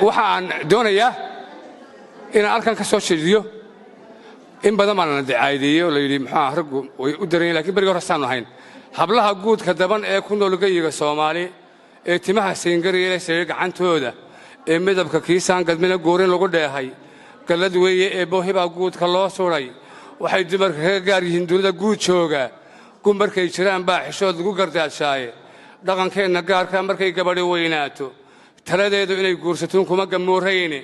waxaan doonayaa inaan halkan ka soo sheejiyo in badan baan la dacaydeeyo la yiri maxaa raggu way u dareen laakiin bariga hore saan ahayn hablaha guudka daban ee ku nool gayiga Soomaali ee timaha seengariyeelay say gacantooda ee midabka kiisaan gadmina goorin lagu dheehay galad weeye ee boohiba guudka loo suray waxay dumarka ka gaar yihiin dunida guud jooga markay jiraan baa xishood lagu gardaadshaay dhaqankeena gaarka markay gabadhi weynaato taladeedu inay guursato kuma gamoorayne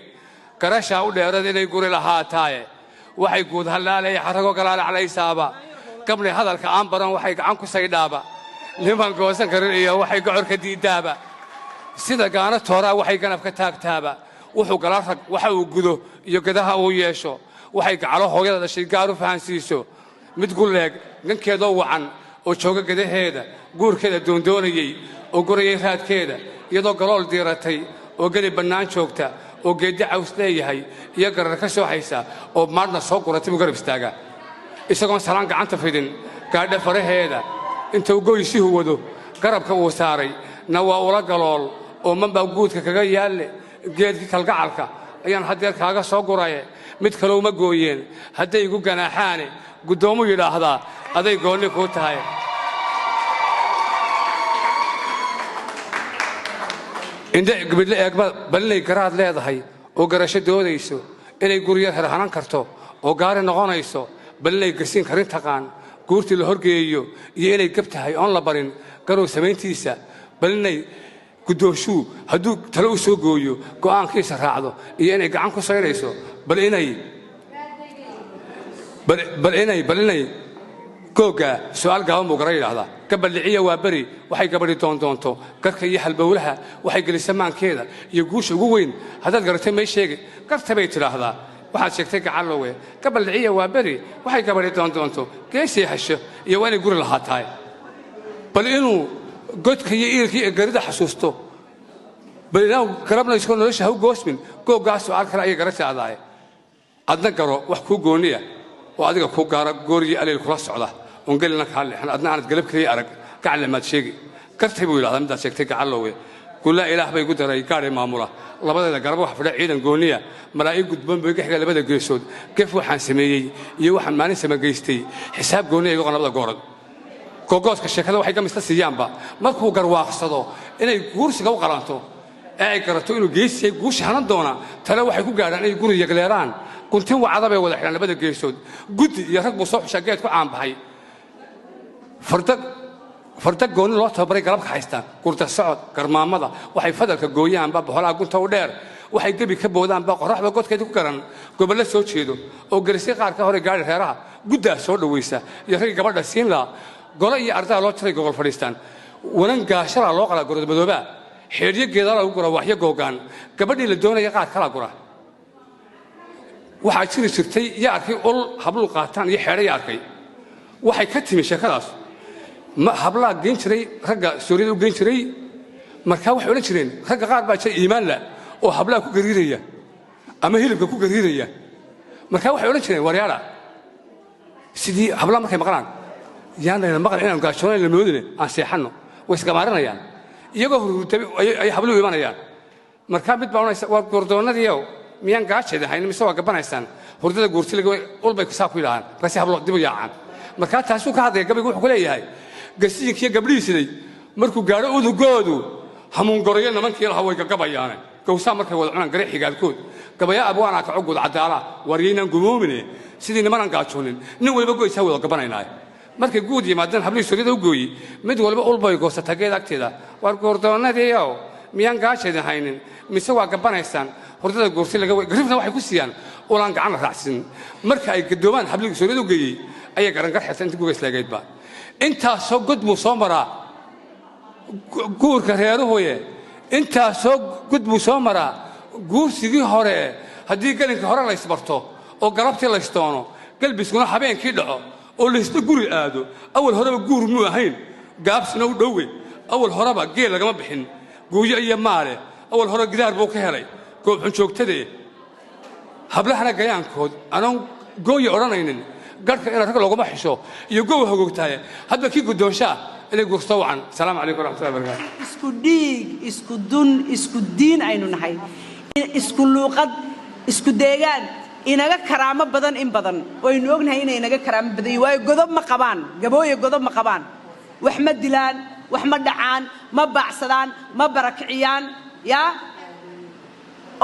garasha u dheerad inay guri lahaataaye waxay guud halaalay xarago galaal calaysaaba qabli hadalka aan baran waxay gacan ku saydhaaba niman goosan karin iyo waxay gacor ka diidaaba sida gaana toora waxay ganab ka taagtaaba wuxuu galaal rag waxa uu gudo iyo gadaha uu yeesho waxay gacalo hooyada dhashay gaar u fahansiiso mid guleeg gankeedo wacan oo jooga gadaheeda guurkeeda doondoonayay oo guriyay raadkeeda iyadoo galool diiratay oo gali bannaan joogta oo geedi caws leeyahay iyo garar ka soo haysa oo maadna soo guratay u garab istaaga isagoo salaan gacanta fidin gaadha faraheeda intuu goysihu wado garabka uu saaray na waa ula galool oo manba guudka kaga yaalle geedkii kalgacalka ayaan hadeer kaaga soo guraye mid kale uma gooyeen hadday igu ganaaxaane gudoomu yiraahdaa aday gooni ku tahay inta gabadha eegba balnay garaad leedahay oo garasho doodayso inay guriga xirxanan karto oo gaari noqonayso balnay gasiin karin taqaan guurtii la horgeeyo iyo inay gabtahay on la barin garow samayntiisa balnay gudooshu haduu talo u soo gooyo go'aankiisa raacdo iyo inay gacan ku sayrayso bal inay googa su'aal gaaban buu garay yiraahdaa gabadhiciya waa bari waxay gabadhi doonto garka iyo halbowlaha waxay gelisay maankeeda iyo guusha ugu weyn hadaad garatay may sheegay gartabay tiraahdaa waxaad sheegtay gacalowe gabadhiciya waa bari waxay gabadhi doonto geesii hasho iyo waa inay guri lahaataay bal inuu godka iyo iilkii garida xasuusto bal inuu garabna isku nolosha u goosmin googaas su'aal kale ay garataadaay adna garo wax ku gooniya oo adiga ku gaara gooriyo aleel kula socda on galina ka leexan adna aan galab kaliya arag gacan ma sheegi kartay buu ilaahay mid sheegtay gacalowe kula ilaah bay ku daray gaari maamula labadeeda garab wax fadha ciidan gooniya malaa'ig gudban bay xiga labada geesood kif waxaan sameeyay iyo waxaan maalin sameeystay xisaab gooniya igu qanabada goorad googooska sheekada waxay gamista siiyaanba markuu garwaaqsado inay guursiga u qalanto ay garato inuu geesay guushahan doona tala waxay ku gaaraan ay guriga galeeraan kuntin wacada bay wada xiraan labada geesood gudi iyo rag buu soo xushageed ku caan baxay farda gooni loo tababaray galabka haystaan gurta socod garmaamada waxay fadalka gooyaan ba boqolaha gunta u dheer waxay gabi ka boodaan ba qoraxda godkeeda ku garan gobolada soo jeedo oo garisay qaar ka hore gaari reeraha gudda soo dhaweysa iyo rag gabadha siin la golo iyo ardaa loo tiray gobol fadhiistaan ولن قاشر على الواقع قرد بدوبا حيرية جدار وقرا وحية جوجان قبل اللي دونا يقعد كلا قرا waxaa jiri jirtay yaarkii ul hablu qaataan iyo xeeray yaarkay waxay ka timi sheekadaas ma habla geen jiray ragga Soomaaliyeed u geen jiray marka wax oran jireen ragga qaar baa jay iimaan la oo habla ku gariiraya ama hilibka ku gariiraya marka wax oran jireen waryaala sidii habla markay maqlaan yaana maqal inaan gaashoonay la moodine aan seexano way isgamaaranayaan iyagoo hurutay ay hablu iimanayaan marka mid baa waa gordoonadiyo miyaan gaajada hayn mise waa gabanaysan hurdada guurtiga ulbay ku saaqu ilaahan basi hablo dib u yaacaan marka taasoo ka hadlay gabigu wuxuu leeyahay gasiinkiyo gabdhiisidey markuu gaaro udugoodu hamuun goreeyo nimankii la haway gabayaan gowsaa markay wada cunaan gari xigaalkood gabaya abwaana ka cugud cadaala wariyaynan gumoomine sidii niman gaajoonin nin walba goysa wada gabanaynaay markay guud yimaadaan hablii Soomaaliyeed u gooyi mid walba ulbay goosata geed agteeda war gordoonadiyo miyaan gaajada haynin mise waa gabanaysan hurdada goorsi laga grifna waxay ku siiyaan ulaan gacan raacsin marka ay gadoomaan habliga Soomaaliyeed u geeyay ay garan garxsan inta guuga islaageedba inta soo gudbu soo maraa guurka reeruhooye inta soo gudbu soo maraa guursigii hore hadii galinka hore la isbarto oo galabtii la istoono galbiskuna habeenkii dhaco oo la isla guri aado awal horeba guur mu ahayn gaabsina u dhowey awal horeba geel laga ma bixin gooyo iyo maale awal hore gidaar buu ka helay goob xun joogtadee hablahana gayaankood anan gooyo oranaynin garka in rag looga baxisho iyo goow hogogtaay hadba ki gudoonsha inay gursto wacan salaam alaykum warahmatullahi wabarakatuh isku dhiig isku dun isku diin aynu nahay isku luuqad isku deegaan inaga karaamo badan in badan waynu ognahay inay inaga karaamo badan way godob ma qabaan gabooyo godob ma qabaan wax ma dilaan wax ma dhacaan ma baacsadaan ma barakiciyaan ya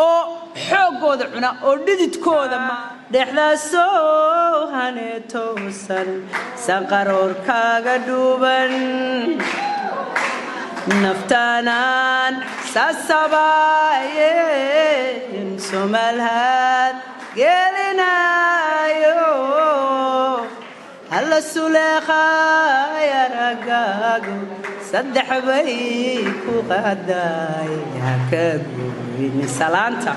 oo xoogooda cuna oo dhididkooda ma dhexdaasoo haneetoosan sanqaroorkaaga dhuuban naftaanaan sasabaayeen Soomaalhaad gelinaayo halla suleeqaay aragaagu saddex bay ku qaaday hakagu salaanta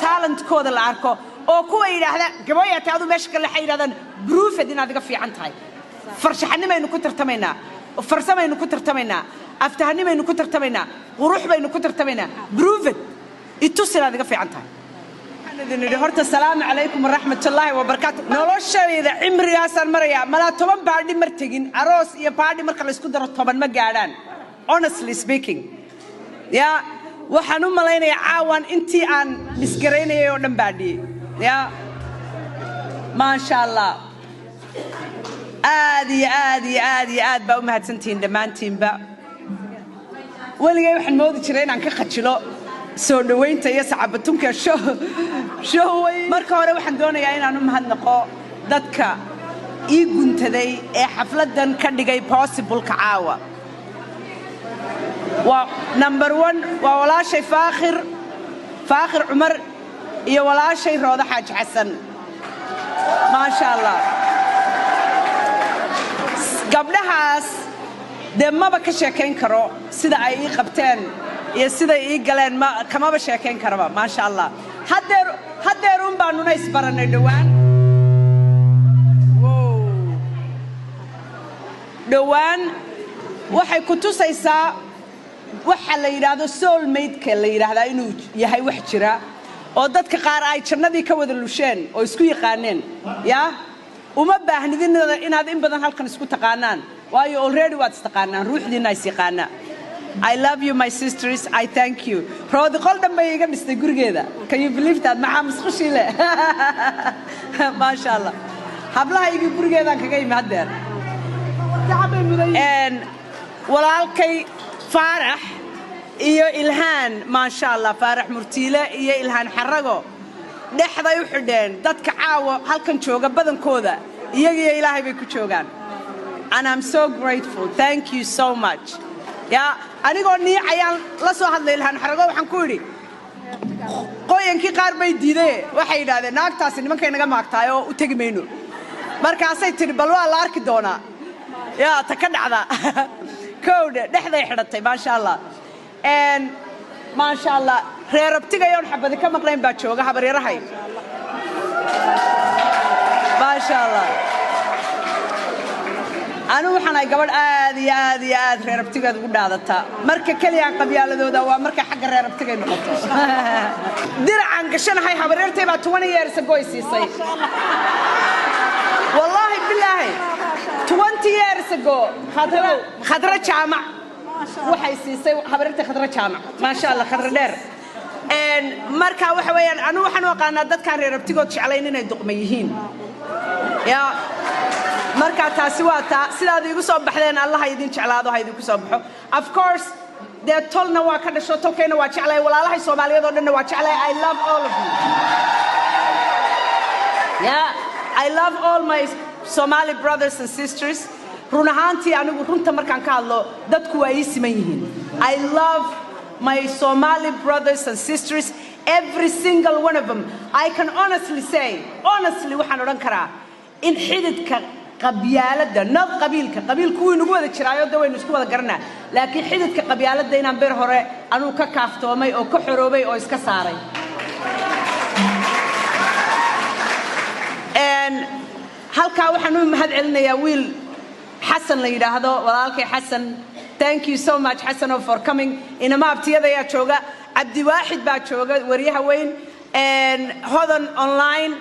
talent kooda la arko oo kuwa yiraahda gabayata adu meesha kale xayiradan proofed inaad iga fiican tahay farshaxanimaynu ku tartamaynaa farsamaynu ku tartamaynaa aftahanimaynu ku tartamaynaa quruux baynu ku tartamaynaa proofed itusinaad iga fiican tahay idin horta salaamu calaykum waraxmatullaahi wabarakaatuh noloshayda cimrigaasan maraya mala 10 baadhi mar tagin aroos iyo baadhi marka la isku daro 10 ma gaadhaan honestly speaking ya waxaan u malaynayaa caawan intii aan isgareynayay oo dhan baadhi ya ma sha Allah aad baa u mahadsantiin dhamaantiinba waligay waxaan moodi jiray inaan ka khajilo soo dhaweynta iyo sacabatunka show marka hore waxaan doonayaa inaan u mahadnaqo dadka ii guntaday ee xafladan ka dhigay possible ka caawa waa number 1 waa walaashay faakhir Umar iyo walaashay Rooda Xaaji Xasan ma sha Allah gabdhahaas deemaba ka sheekayn karo sida ay ii qabteen iyo sida ii galeen ma kama ba sheekayn karaba ma sha Allah hadeer baanu isbaranay dhawaan waxay ku tusaysaa waxa la yiraahdo soulmate-ka la yiraahdaa inuu yahay wax jira oo dadka qaar ay jannadii ka wada lusheen oo isku yaqaaneen ya uma baahnidin inaad in badan halkan isku taqaanaan waayo already waad istaqaanaan ruuxdiina is yaqaana I love you my sisters I thank you roodi qol dhanbay iga dhistay gurigeeda can you believe that maxaa masqushiile ma sha Allah hablaha iga gurigeeda kaga yimaadeen and walaalkay Faarax iyo Ilhaan ma sha Allah Faarax Murtiile iyo Ilhaan Xarago dhaxday u xidheen dadka caawa halkan jooga badankooda iyaga Ilaahay bay ku joogaan and I'm so grateful thank you so much ya anigoo niicayaan la soo hadlay Ilhaan Xarago waxaan ku yiri qoyankii qaar bay diiday waxay yiraahdeen naagtaasi nimanka inaga maagtaay oo u tagi mayno markaasay tiri bal waa la arki doonaa يا تكدعدا كود دحدا يحدتay ما شاء الله ان ما شاء الله reerabtiga yoon xabadi ka maqlayn baa jooga habaryarahay ما شاء الله أنا وحنا قبل آد reerabtiga ugu dhaadata marka kaliya qabyaaladooda waa marka xaq reerabtiga noqoto diracan gashanahay habaryartay baa 20 years ago siisay والله بالله 20 years ago khadra jaamac waxay siisay habaryartay khadra jaamac ما شاء الله khadra dheer ان marka waxa weeyaan anu waxaan waqaanaa dadkan reerabtigood jeclayn inay duqma yihiin ya marka taasi waa taa sidaad igu soo baxdeen Allah idin jeclaado ha idin ku soo baxo of course de tolna waa ka dhasho tolkeena waa jeclay walaalahay Soomaaliyeed oo dhan waa jeclay I love all of you yeah I love all my Somali brothers and sisters run ahaantii anigu runta markaan ka hadlo dadku waa ii siman yihiin I love my Somali brothers and sisters every single one of them I can honestly say waxaan oran karaa in xididka qabyaalada nad qabiilku wuu nagu wada jiraayo dawaynu isku wada garanaa laakiin xididka qabyaalada inaan beer hore anu ka kaaftoomay oo ka xoroobay oo iska saaray and halka waxaan u mahad celinayaa wiil Xasan la yiraahdo walaalkay Xasan thank you so much Xasan for coming inama abtiyada ayaa jooga Abdi Waahid baa jooga wariyaha weyn and hodan online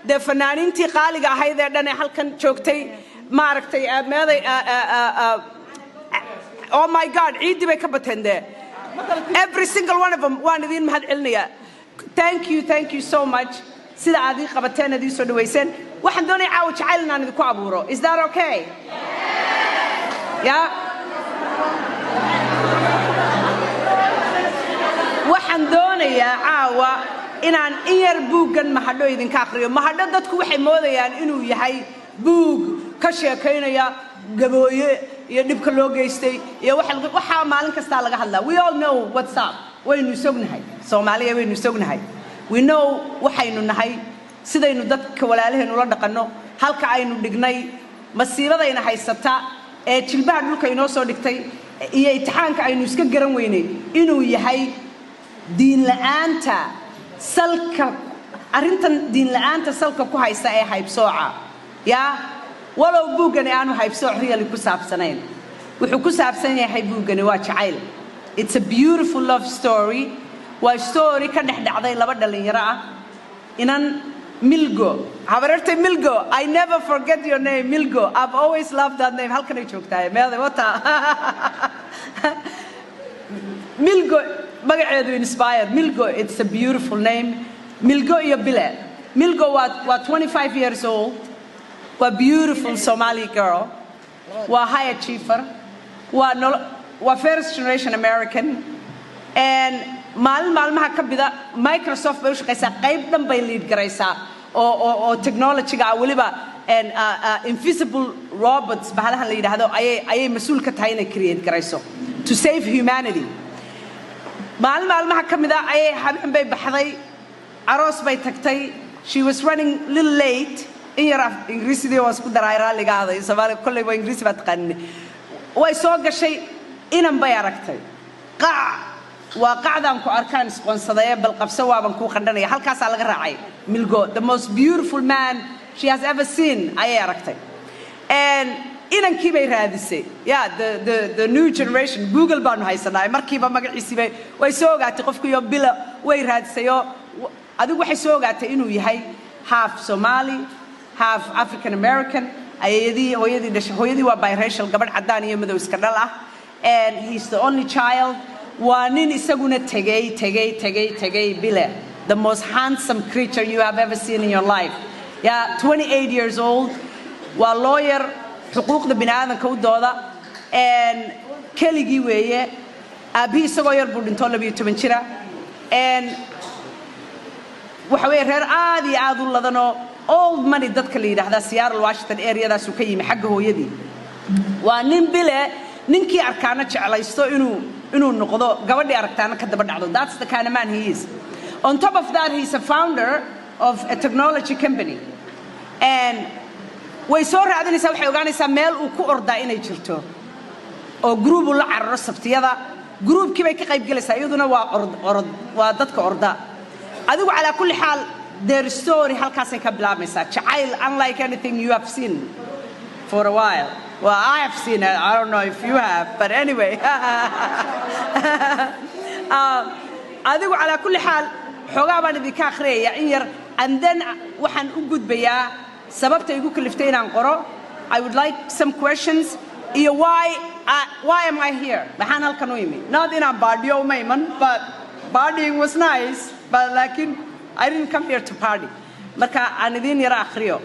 de fanaaniintii qaaliga ahayd ee dhan halkan joogtay ma aragtay meeday oh my god ciidi bay ka batende every single one of them waan idin mahad celinaya thank you so much sida aad ii qabateen aad ii soo dhaweyseen waxaan doonayaa caawa jacayl inaan idinku abuuro is that okay yeah waxaan doonayaa caawa inaan iyar buugan mahadho idinka akhriyo mahadho dadku waxay moodayaan inuu yahay buug ka sheekaynaya gabooye iyo dhibka loo geystay iyo waxa maalin kasta laga hadlaa we all know what's up waynu sognahay Soomaaliya waynu sognahay we know waxaynu nahay sidaynu dadka walaalaheenu la dhaqano halka aynu dhignay masiibadayna haysata ee jilbaha dhulka inoo soo dhigtay iyo imtixaanka aynu iska garan weynay inuu yahay diin la'aanta salka arintan diin la'aanta salka ku haysta ee haybsooca ya walow buugani aanu haybsooc real ku saabsanayn wuxuu ku saabsan yahay buugani waa jacayl it's a beautiful love story waa story ka dhexdhacday laba dhalinyaro ah inan Milgo habartay Milgo I never forget your name Milgo I've always loved that name halkan ay joogtaa meeday wata Milgo magaceedu inspired Milgo it's a beautiful name Milgo iyo Bilal Milgo was 25 years old was beautiful Somali girl was high achiever was first generation American and maalmaha ka bida Microsoft bay u shaqeysaa qayb dhan bay lead garaysaa oo technology-ga waliba and invisible robots bahalaha la yiraahdo ayay mas'uul ka tahay inay create garayso to save humanity maalmaha ka mida ayay habeen bay baxday aroos bay tagtay she was running a little late in yar Ingiriisidii waa isku daray raaligaada Soomaali kulay waa Ingiriisi baad taqaan way soo gashay inan bay aragtay waaqacdan ku arkaan isqoonsadaya bal qabso waaban ku qandhanaya halkaas laga raacay Milgo the most beautiful man she has ever seen ayay aragtay and inankii bay raadisay yeah the new generation Google baan haysanaa markiiba magaciisii way soo ogaatay qofku iyo bila way raadisayo adigu waxay soo ogaatay inuu yahay half Somali half African American hooyadii waa biracial gabadh cadaan iyo madow iska dhal ah and he's the only child waa nin isaguna tagay Bila the most handsome creature you have ever seen in your life yeah 28 years old waa lawyer xuquuqda bini'aadanka u dooda and keligii weeye aabi isagoo yar buu dhinto 12 jira and waxa weeye reer aad iyo aad u ladanoo old money dadka la yiraahdo Seattle Washington area-daas uu ka yimi xagga hooyadii waa nin Bila ninkii arkaana jeclaysto inuu noqdo gabadhii aragtaana ka daba dhacdo that's the kind of man he is on top of that he's a founder of a technology company and way soo raadinaysaa waxay ogaanaysaa meel uu ku ordaa inay jirto oo group uu la cararo sabtiyada groupkii bay ka qayb galaysaa iyaduna waa dadka orda adigu ala kulli xaal their story halkaasay ka bilaabmaysaa jacayl unlike anything you have seen for a while. Well, I have seen it. I don't know if you have, but anyway. adigu ala kulli xaal xogaa baan idinka akhriyaya in yar and then waxaan u gudbayaa sababta igu kaliftay inaan qoro. I would like some questions. Why am I here? Maxaan halkan u imi? Not inaan baadhiyo uma iman, but partying was nice, but laakiin I didn't come here to party. Marka aan idin yara akhriyo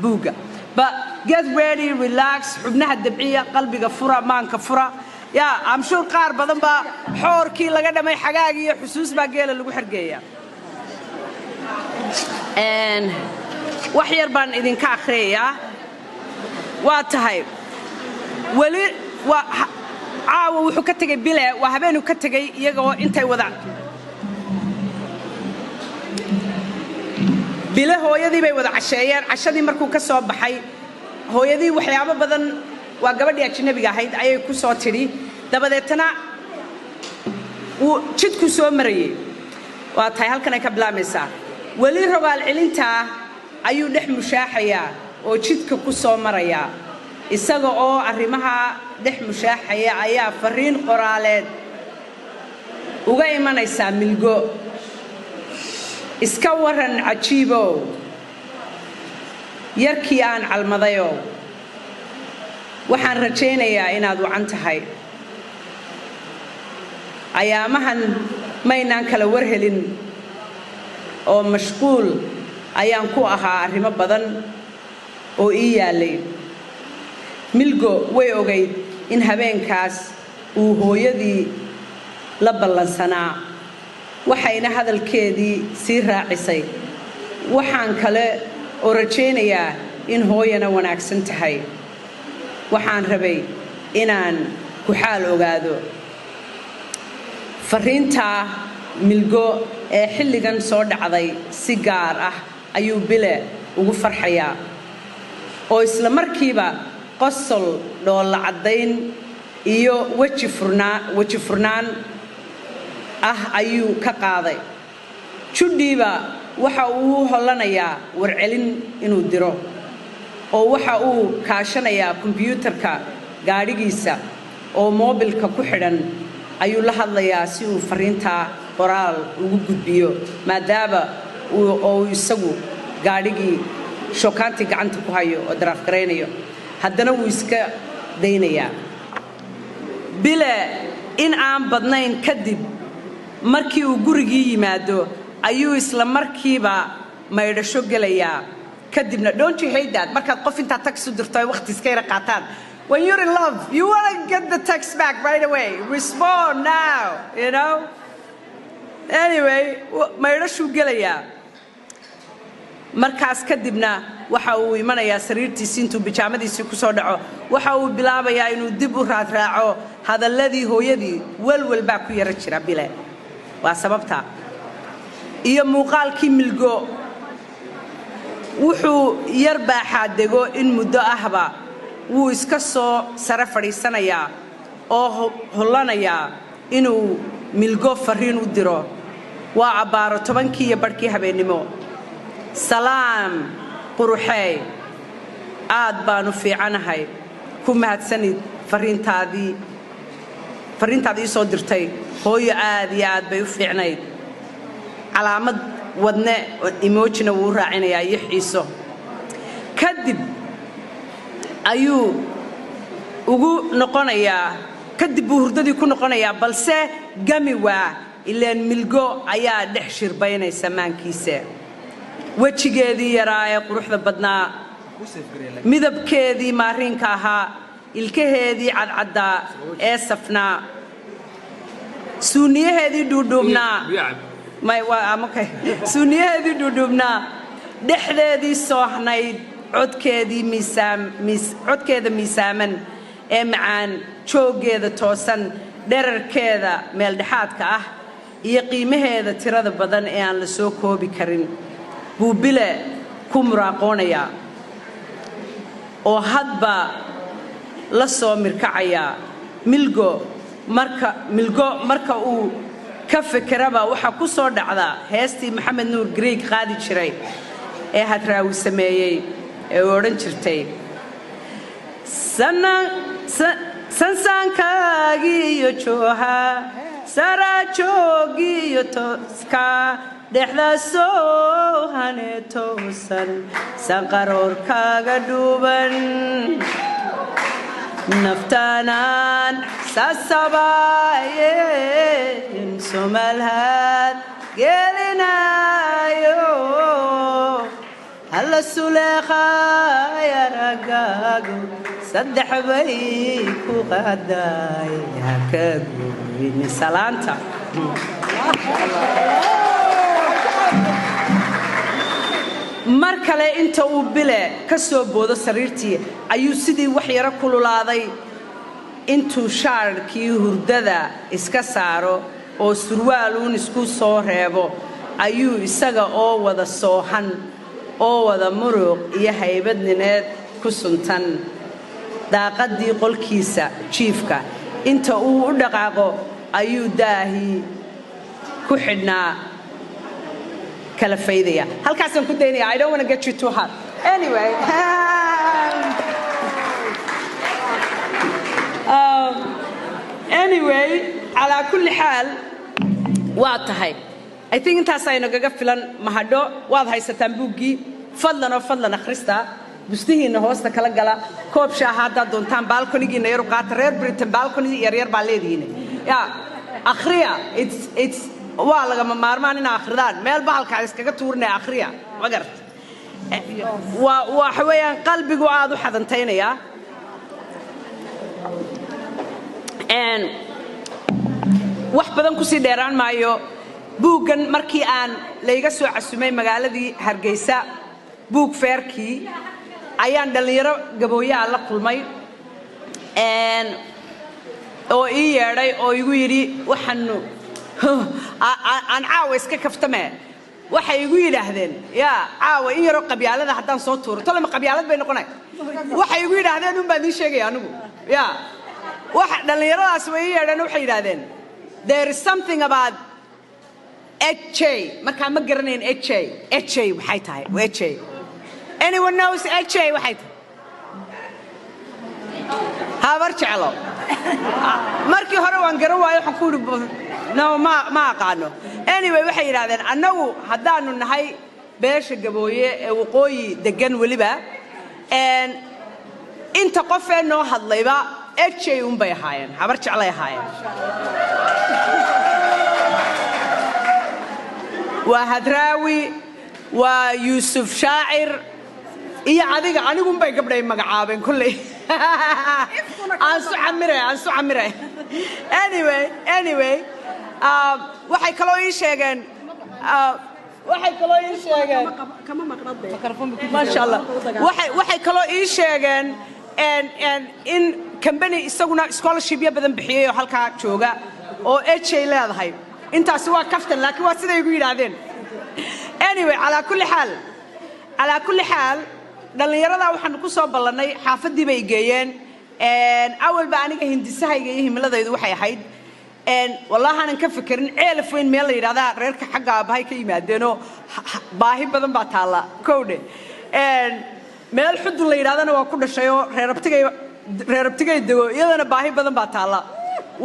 buuga. But get ready, relax, xubnaha dabciya, qalbiga fura, maanka fura. Yeah, I'm sure qaar badan ba xoorkii laga dhamay xagaagii iyo xusuus baa geela lagu xirgeeya. And wax yar baan idinka akhriyaa. Waa tahay wali caawa wuxuu ka tagay bile waa habeenuu ka tagay iyagoo intay wada bile hooyadii bay wada casheeyeen cashadii markuu ka soo baxay hooyadii waxyaabo badan waa gabadhii ajnabiga ahayd ayay ku soo tiri dabadeetana uu jidku soo marayay waa tahay halkan ay ka bilaabmaysaa wali rogaal celinta ayuu dhex mushaaxaya oo jidka ku soo maraya isaga oo arrimaha dhex mushaaxaya ayaa fariin qoraaleed uga imanaysa milgo iska waran cajiibo yarkii aan calmadayo waxaan rajaynayaa inaad wacan tahay ayaamahan maynaan kala warhelin oo mashquul ayaan ku ahaa arrimo badan oo ii yaalay milgo way ogayd in habeenkaas uu hooyadii la ballansanaa waxayna hadalkeedii sii raacisay waxaan kale oo rajaynayaa in hooyana wanaagsan tahay waxaan rabay inaan ku xaal ogaado fariinta milgo ee xilligan soo dhacday si gaar ah ayuu bile ugu farxayaa oo isla markiiba qosol dhoolla caddayn iyo weji furnaan ah ayuu ka qaaday judhiiba waxa uu hollanayaa warcelin inuu diro oo waxa uu kaashanayaa kombiyuutarka gaadhigiisa oo moobilka ku xidhan ayuu la hadlayaa si uu fariinta qoraal ugu gudbiyo maadaama uu isagu gaadhigii shookaantii gacanta ku hayo oo daraaf garaynayo haddana wuu iska daynayaa bile in aan badnayn kadib markii uu gurigii yimaado ayuu isla markiiba maydhasho gelayaa kadibna don't you hate that markaad qof intaad tax u dirto ay waqti iska yara qaataan when you're in love you want to get the text back right away respond now you know anyway maydhashuu gelayaa markaas kadibna waxa uu imanayaa sariirtiisii intuu bijaamadiisii ku soo dhaco waxa uu bilaabayaa inuu dib u raadraaco hadalladii hooyadii walwal baa ku yara jira bile waa sababta iyo muuqaalkii milgo wuxuu yar baaxaadego in muddo ahba wuu iska soo sare fadhiisanayaa oo hollanayaa inuu milgo fariin u diro waa abbaaro 10 iyo barkii habeenimo salaam quruxay aad baanu fiicanahay ku mahadsanid fariintaadii soo dirtay hooyo aad iyo aad bay u fiicnayd calaamad wadne emoojina wuu raacinayaa iyo xiiso kadib ayuu ugu noqonayaa kadib buu hurdadii ku noqonayaa balse gami waa ileen milgo ayaa dhex shirbaynaysa maankiisa wejigeedii yaraa ee quruxda badnaa midabkeedii maariinka ahaa ilkaheedii cadcaddaa ee safnaa suuniyaheedii dhuudhuubnaa suuniyaheedii dhuudhuubnaa dhexdeedii soohnayd codkeeda miisaaman ee macaan jooggeeda toosan dherarkeeda meeldhexaadka ah iyo qiimaheeda tirada badan ee aan la soo koobi karin buu bile ku muraaqoonayaa oo hadba la soo mirkacaya milgo marka uu ka fikiraba waxa ku soo dhacda heestii maxamed nuur greek qaadi jiray ee hadraawi sameeyay ee oran jirtay sansaankaagi iyo jooha sarajoogi iyo tooska dhexda soo haneetoosan sanqaroorkaaga dhuuban naftaanaan sasabaye in somalhaad gelinayo halla suleekhaaya raggaagu saddex bay ku qaadaay haka goyni salaanta mar kale inta uu bile ka soo boodo sariirtii ayuu sidii wax yara kululaaday intuu shaarkii hurdada iska saaro oo surwaaluun isku soo reebo ayuu isaga oo wada soohan oo wada muruq iyo haybadnineed ku suntan daaqadii qolkiisa jiifka inta uu u dhaqaaqo ayuu daahii ku xidhnaa kala faydaya halkaasaan ku daynaya I don't want to get you too hard anyway على كل حال واتهاي I think intaas ayna gaga filan mahadho waad haysataan buuggii fadlan akhriista bustihiina hoosta kala gala koob shaaha hadda doontaan balcony-giina yar u qaata reer Britain balcony yar baa leedihiin ya akhriya it's waa laga maarmaan in akhridaan meel bahalka iskaga tuurnay akhriya wagart waxa weeyaan qalbigu aad u xadantaynaya and wax badan ku sii dheeraan maayo buuggan markii aan layga soo casumay magaaladii Hargeysa buug feerkii ayaan dhalinyaro gabooyaa la kulmay oo ii yeedhay oo igu yidhi waxaanu aan caawa iska kaftame waxay igu yidhaahdeen yaa caawa in yaroo qabyaalada haddaan soo tuuro tolama qabyaalad bay noqonay waxay igu yidhaahdeen un baan ii sheegaya anigu yaa wax dhalinyaradaas way ii yeedheen waxay yidhaahdeen there is something about HJ marka ma garanayn HJ waxay tahay HJ anyone knows HJ waxay tahay habar jeclo markii hore waan garan waayo waxaan ku yidhi no ma aqaano anyway waxay yidhaahdeen annagu haddaanu nahay beesha gabooye ee waqooyi degan weliba inta qofee noo hadlayba HJ un bay ahaayeen habar jeclay ahaayeen waa hadraawi waa yuusuf shaacir iyo anigu bay gabdhay magacaabeen kulley aan su xamiray anyway waxay kaloo ii sheegeen masha Allah waxay kaloo ii sheegeen in company isaguna scholarship badan bixiyay oo halka jooga oo HJ leedahay intaas waa kaftan laakiin waa sida igu yiraahdeen anyway ala kulli xaal dhalinyarada waxaan ku soo ballanay xaafadii bay geeyeen awalba aniga hindisahayga iyo himiladaydu waxay ahayd wallahi aanan ka fikirin ceelaf weyn meel la yiraahdo reerka xagga abahay ka yimaadeenoo baahi badan baa taala koowde meel xudun la yiraahdana waa ku dhashay oo reerabtigay dago iyadana baahi badan baa taala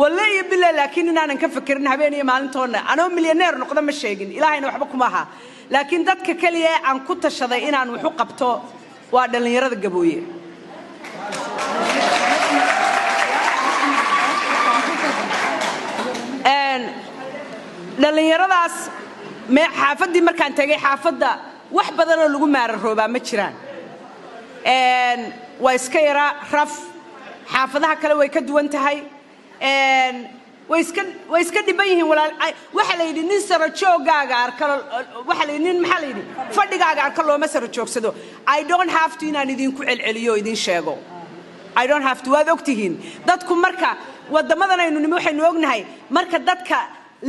wallahi bilaa laakiin inaanan ka fikirin habeen iyo maalintoona anoo milyaneer noqdo ma sheegin ilaahayna waxba kuma aha laakiin dadka kaliya aan ku tashaday inaan wax u qabto waa dhalinyarada gabooye dhalinyaradaas xaafadii markaan tagay xaafadda wax badan oo lagu maararoobaa ma jiraan waa iska yara raf xaafadaha kale way ka duwan tahay way iska dhiban yihiin walaal waxa la yidhi nin sara joogaaga arka waxa la yidhi nin maxaa la yidhi fadhigaaga arka looma sara joogsado I don't have to inaan idinku celceliyo idin sheego I don't have to waad ogtihiin dadku marka wadamadan aynu nimo waxaynu ognahay marka dadka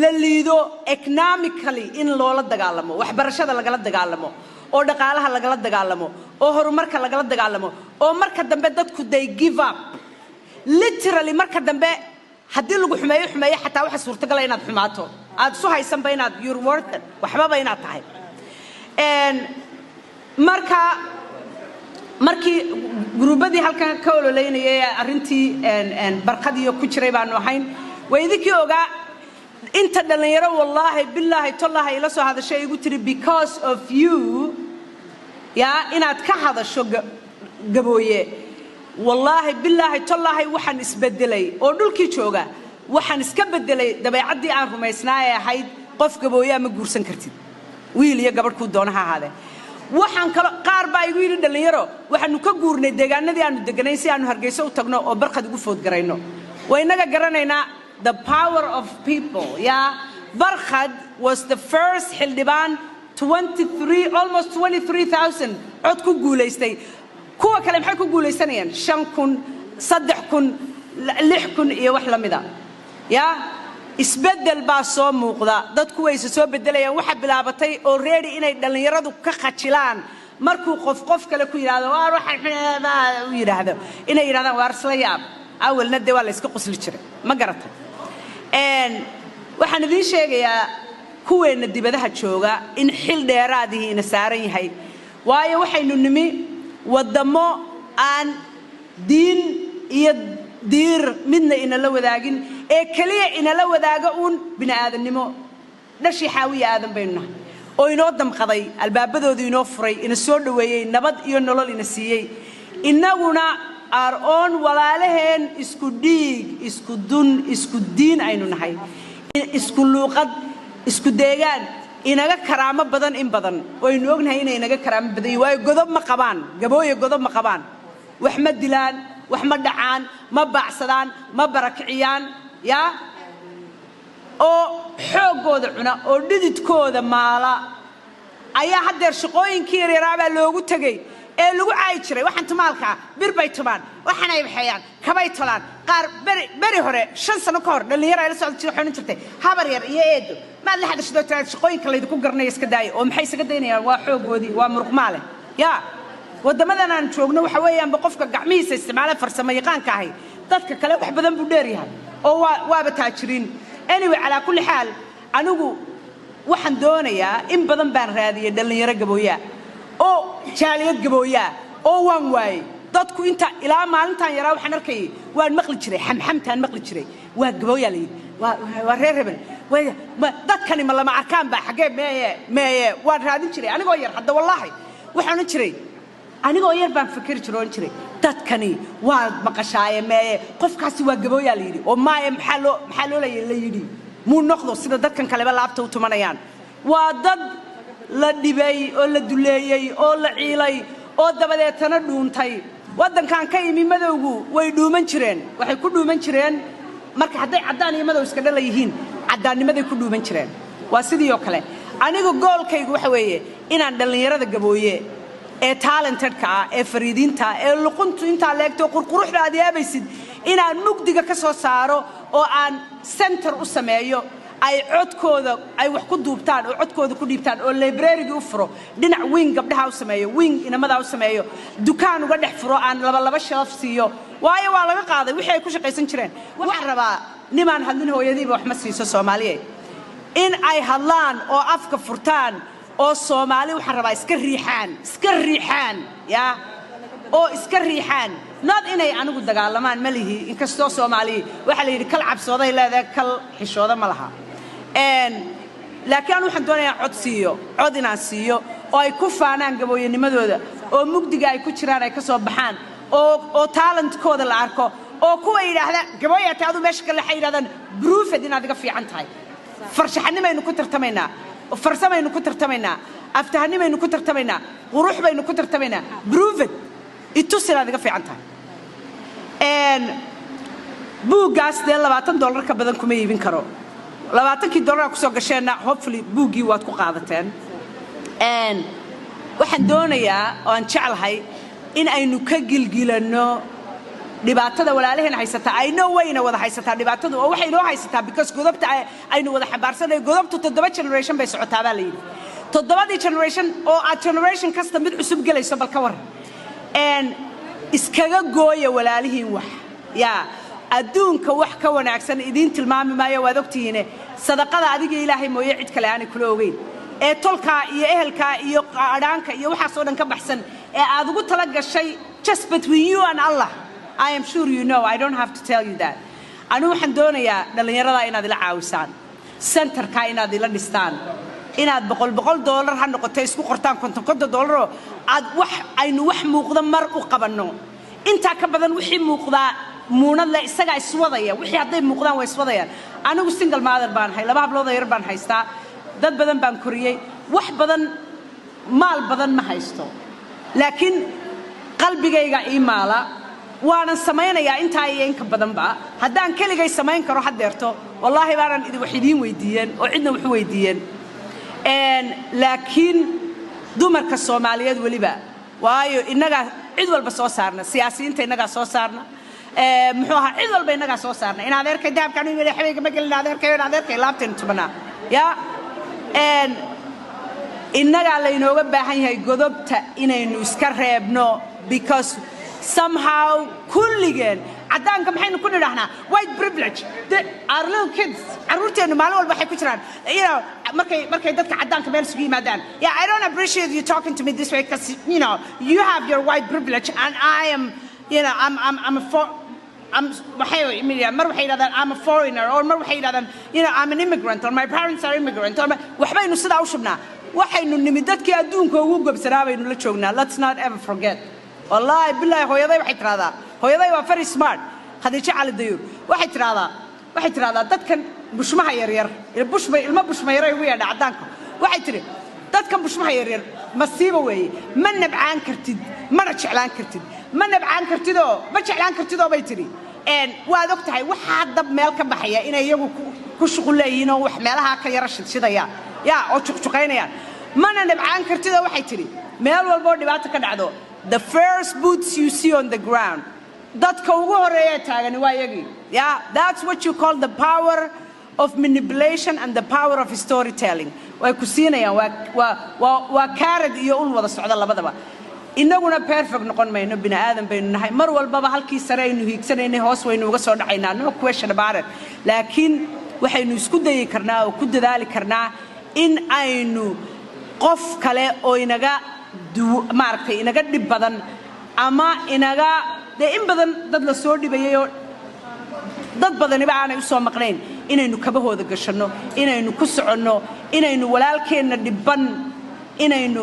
la liido economically in loola dagaalamo waxbarashada lagala dagaalamo oo dhaqaalaha lagala dagaalamo oo horumarka lagala dagaalamo oo marka dambe dadku they give up literally marka dambe haddii lagu xumeeyo xataa waxa suurtagal ah inaad xumaato aad isu haysanba inaad your worth waxbaba inaad tahay markii gruubadii halkan ka ololeynayay arrintii barqadiyo ku jiray baanu ahayn weydikii ogaa inta dhalinyaro wallahi billahi tallahi ila soo hadashay igu tiri because of you inaad ka hadasho gabooye wallahi billahi tallahi waxaan isbedelay oo dhulkii jooga waxaan iska bedelay dabeecadii aan rumaysnaay ahayd qof gabooye ma guursan kartid wiil iyo gabadh ku doonaha ahaade waxaan kala qaar baa igu yiri dhalinyaro waxaanu ka guurnay deegaanadii aanu deganay si aanu Hargeysa u tagno oo barqad ugu food garayno waynaga garanaynaa the power of people barqad was the first xildhibaan 23 almost 23000 cod ku guuleystay kuwa kale maxay ku guuleysanayaan 5000 3000 6000 iyo wax la mid ah isbedel baa soo muuqda dadku way soo bedelayaan waxa bilaabatay already inay dhalinyaradu ka qajilaan markuu qof kale ku yiraahdo waa waxaan u yiraahdo inay yiraahdaan waar isla yaab awalna de waa la iska qosli jiray ma garatay waxaan idin sheegayaa kuweena dibadaha jooga in xil dheeraadii ina saaran yahay waayo waxaynu nimi wadamo aan diin iyo diir midna ina la wadaagin ee kaliya ina la wadaaga bini'aadanimo dhashi xaawiya aadan bayna oo inoo damqaday albaabadoodu inoo furay ina soo dhaweeyay nabad iyo nolol ina siiyay inaguna our own walaalaheen isku dhiig isku dun isku diin aynu nahay isku luuqad isku deegaan inaga karaamo badan in badan oo aynu ognahay inay inaga karaamo badan waayo godob ma qabaan gabooye godob ma qabaan wax ma dilaan wax ma dhacaan ma baacsadaan ma barakiciyaan oo xoogooda cuna oo dhididkooda maala ayaa haddeer shaqooyinkii yaryaraabaa loogu tegay ee lagu caayi jiray waxaan tumaalka bir bay tumaan waxaan ay baxayaan kabay tolaan qaar beri hore 5 sano ka hor dhalinyaro ay la socod jirtay habar yar iyo eedo ma la hadashado shaqooyinka la idinku garnay iska daay oo maxay isaga daynayaan waa xoogoodii waa muruqmaale wadamadan aan joogno waxa weeyaan qofka gacmihiisa isticmaala farsamo yaqaanka ahay dadka kale wax badan buu dheer yahay oo waaba taajiriin anyway ala kulli xaal anigu waxaan doonayaa in badan baan raadiyay dhalinyaro gabooya oo jaaliyad gabooya oo waan waay dadku inta ilaa maalintan yaraa waxaan arkay waan maqli jiray xamxamtaan maqli jiray waa gabooya waa reer hebel dadkani ma lama arkaan baa xagee meeye waan raadin jiray anigoo yar hadda wallahi waxaan jiray anigoo yar baan fikir jiray dadkani waa maqashaaye meeye qofkaasi waa gabooya la yiri oo maaye maxaa loo la yiri muu noqdo sida dadkan kale laabta u tumanayaan waa dad la dhibay oo la duleeyay oo la ciilay oo dabadeetana dhuuntay wadankan ka yimi madowgu way dhuuman jireen waxay ku dhuuman jireen marka hadday cadaan iyo madow iska dhalayihiin cadaannimaday ku dhuuman jireen waa sidii oo kale anigu goolkaygu waxa weeye inaan dhalinyarada gabooye ee talented-ka ee fariidinta ee luquntu inta leegto qurquruxda aad yaabaysid inaan mugdiga ka soo saaro oo aan center u sameeyo ay codkooda ay wax ku duubtaan oo codkooda ku dhiibtaan oo library-ga u furo dhinac wing gabdhaha u sameeyo wing inamada u sameeyo dukaan uga dhex furo aan laba shelf siiyo waayo waa laga qaaday wixii ay ku shaqaysan jireen waxaan rabaa nimaan hadlin hooyadiiba wax ma siiso Soomaaliyeed in ay hadlaan oo afka furtaan oo Soomaali waxaan rabaa iska riixaan oo iska riixaan not inay anigu dagaalamaan malihi inkastoo Soomaali waxa la yiri kal cabsooday leedahay kal xishooda ma laha laakiin waxaan doonayaa cod inaan siiyo oo ay ku faanaan gabooyanimadooda oo mugdiga ay ku jiraan ay ka soo baxaan oo talentkooda la arko oo kuwa yiraahda gabooyata adu meesha kale waxay yiraahdaan proofed inaad iga fiican tahay farshaxanimaynu ku tartamaynaa farsamaynu ku tartamaynaa aftahanimaynu ku tartamaynaa qurux baynu ku tartamaynaa proofed itusinaad iga fiican tahay buugaas $20 ka badan kuma iibin karo $20 ku soo gasheena hopefully buugii waad ku qaadateen waxaan doonayaa oo aan jeclahay in aynu ka gilgilano dhibaatada walaalaheen haysata ay no wayna wada haysataa dhibaatadu oo waxay noo haysataa because godobta aynu wada xambaarsanay godobtu 7 generation bay socotaa baa la yiri toddobadii generation oo aad generation kasta mid cusub galayso bal ka war iskaga gooya walaalihiin wax yaa adduunka wax ka wanaagsan idin tilmaami maayo waad ogtihiin sadaqada adiga ilaahay mooye cid kale aan kula ogeyn ee tolka iyo ehelka iyo qaadhaanka iyo waxa soo dhan ka baxsan ee aad ugu tala gashay just between you and Allah. I am sure you know, I don't have to tell you that. Anu waxaan doonayaa dhalinyarada inaad ila caawisaan centerka inaad ila dhistaan inaad $100 ha noqoto isku qortaan $50 aad wax aynu wax muuqda mar u qabanno inta ka badan wixii muuqda muunad la isaga iswadaya wixii haday muuqdaan way iswadayaan anigu single mother baan hay laba hablood yar baan haystaa dad badan baan koriyay wax badan maal badan ma haysto laakiin qalbigayga iimaala waana sameeynaya inta ay in ka badan ba hadaan kaligay sameyn karo hadeerto wallahi baaran idin wax idin weydiiyeen oo cidna wax weydiiyeen laakiin dumarka Soomaaliyeed waliba waayo inaga cid walba soo saarna siyaasiyiinta inaga soo saarna muxuu ahaa cid walba inaga soo saarna in adeerkay dahabkan inuu xabeega ma gelin adeerkay laabteen tubana ya inaga la inooga baahan yahay godobta inaynu iska reebno because somehow kulligeen cadaanka maxaynu ku nidhahnaa white privilege our little kids arurteenu maalin walba waxay ku jiraan markay dadka cadaanka meel isugu yimaadaan yeah I don't appreciate you talking to me this way because you have your white privilege and I am I'm a foreigner or I'm an immigrant or my parents are immigrant or waxbaynu sida u shubnaa waxaynu nimid dadkii adduunka ugu gobsanaabaynu la joognaa let's not ever forget wallahi billahi hooyaday waxay tiraahdaa hooyaday waa very smart Khadiija Cali Dayuur waxay tiraahdaa dadkan bushmaha yar yar ilma bushma yar ay u yeedha cadaanka waxay tiri dadkan bushmaha yar yar masiibo weeye ma nabcaan kartid mana jeclaan kartid ma nabcaan kartid oo ma jeclaan kartid oo bay tiri waad ogtahay waxa dab meel ka baxaya inay iyagu ku shuqul leeyihiin oo wax meelaha ka yara shidshidaya yaa oo juqjuqaynayaan mana nabcaan kartid oo waxay tiri meel walba oo dhibaato ka dhacdo the first boots you see on the ground dadka ugu horeeya taagan waa iyagi yeah that's what you call the power of manipulation and the power of storytelling way ku siinayaan waa kaarad iyo ul wada socda labadaba inaguna perfect noqon mayno bini aadan baynu nahay mar walba halkii sare aynu hiigsanaynay hoos waynu uga soo dhacaynaa no question about it laakiin waxaynu isku dayi karnaa oo ku dadaali karnaa in aynu qof kale oo inaga maartay inaga dib badan ama inaga in badan dad la soo dhibayay oo dad badaniba aanay u soo maqnayn inaynu kabahooda gashano inaynu ku soconno inaynu walaalkeena dhibban inaynu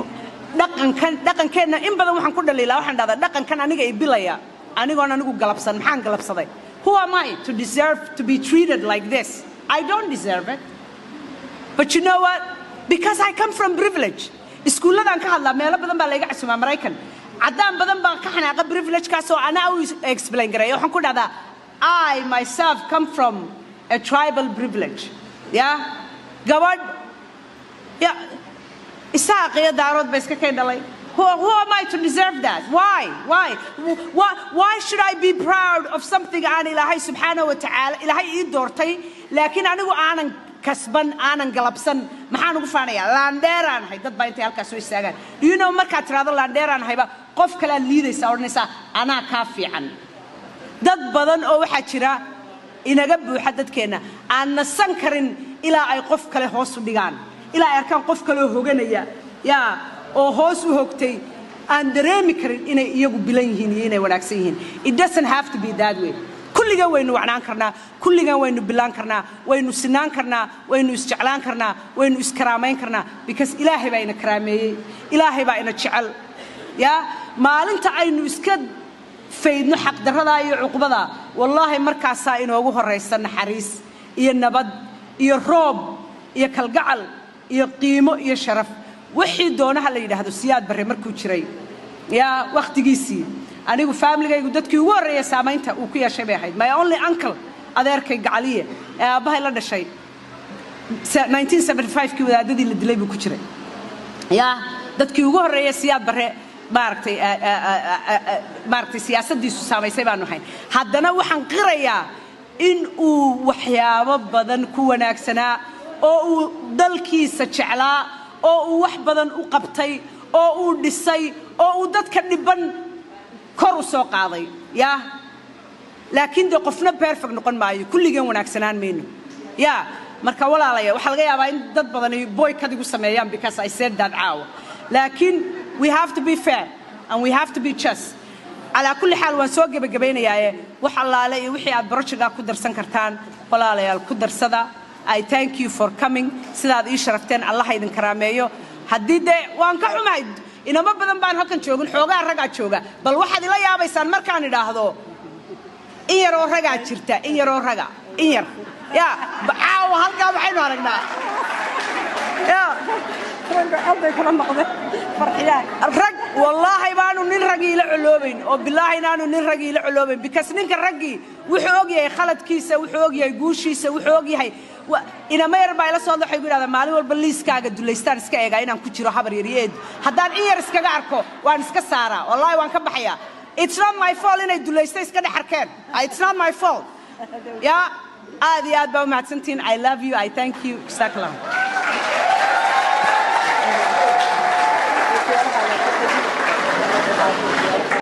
dhaqankeena in badan waxaan ku dhaliilaa waxaan dhahdaa dhaqankan aniga ay bilaya anigu galabsan maxaan galabsaday who am I to deserve to be treated like this I don't deserve it but you know what because I come from privilege iskuuladan ka hadlaa meelo badan baa laga casuumaa Mareykan cadaan badan baa ka xanaaqa privilege kaas oo ana u explain garay waxaan ku dhahdaa I myself come from a tribal privilege yeah gabadh yeah isaaqiya daarood ba iska keen dhalay who am I to deserve that why should I be proud of something aan Ilaahay subhanahu wa ta'ala Ilaahay ii doortay laakiin anigu aanan kasban aanan galabsan maxaan ugu faanayaa laandeeraan hay dad baa intay halkaas soo istaagaan you know marka tiraado laandeeraan hayba qof kale liidaysa oranaysa ana ka fiican dad badan oo waxa jira inaga buuxa dadkeena aan nasan karin ilaa ay qof kale hoos u dhigaan ilaa ay arkaan qof kale hoganaya yaa oo hoos u hogtay aan dareemi karin inay iyagu bilan yihiin iyo inay wanaagsan yihiin it doesn't have to be that way kulliga waynu wacnaan karnaa kulliga waynu bilaan karnaa waynu sinaan karnaa waynu isjeclaan karnaa waynu iskaraameyn karnaa because ilaahay baa ina karaameeyay ilaahay baa ina jecel yaa maalinta aynu iska faydno xaq darrada iyo cuqbada wallahi markaas inoogu horeysan naxariis iyo nabad iyo roob iyo kalgacal iyo qiimo iyo sharaf wixii doonaha la yiraahdo siyaad bare markuu jiray yaa waqtigiisii anigu family-gaygu dadkii ugu horeeyay saameynta uu ku yeeshay bay ahayd my only uncle adeerkay gacaliye aabahay la dhashay 1975 kii wadaadadii la dilay buu ku jiray yaa dadkii ugu horeeyay siyaad bare maartay siyaasadiisu saameysay baanu hayn haddana waxaan qirayaa in uu waxyaabo badan ku wanaagsanaa oo uu dalkiisa jeclaa oo uu wax badan u qabtay oo uu dhisay oo uu dadka dhiban kor u soo qaaday yaa laakiin de qofna perfect noqon maayo kulligeen wanaagsanaan meeno yaa marka walaalaya waxa laga yaabaa in dad badan ay boycott igu sameeyaan because I said that caawa laakiin we have to be fair and we have to be just على كل حال وان سoo gabagabeynaya wax allaale iyo wixii aad barashada ku darsan kartaan walaalayaal ku darsada I thank you for coming sidaad ii sharafteen Allah idin karaameeyo hadii de waan ka xumahay inama badan baan halkan joogin xoogaa raga jooga bal waxaad ila yaabaysaan markaan idhaahdo in yar oo raga jirta in yar oo raga in yar ya baaw halka waxaynu aragnaa ya الرج والله بانو نين رجي لا علوبين او بالله انانو نين رجي لا علوبين بكاس نينك رجي wuxuu og yahay khaladkiisa wuxuu og yahay guushiisa wuxuu og yahay ina ma yar baa ila soo dhaxay gudada maalin walba liiskaaga duleystaan iska eega inaan ku jiro habar yariyeed hadaan in yar iskaga arko waan iska saaraa wallahi waan ka baxaya it's not my fault inay duleystaa iska dhaxarkeen it's not my fault ya aad iyo aad baa mahadsantiin I love you I thank you saklam Thank you.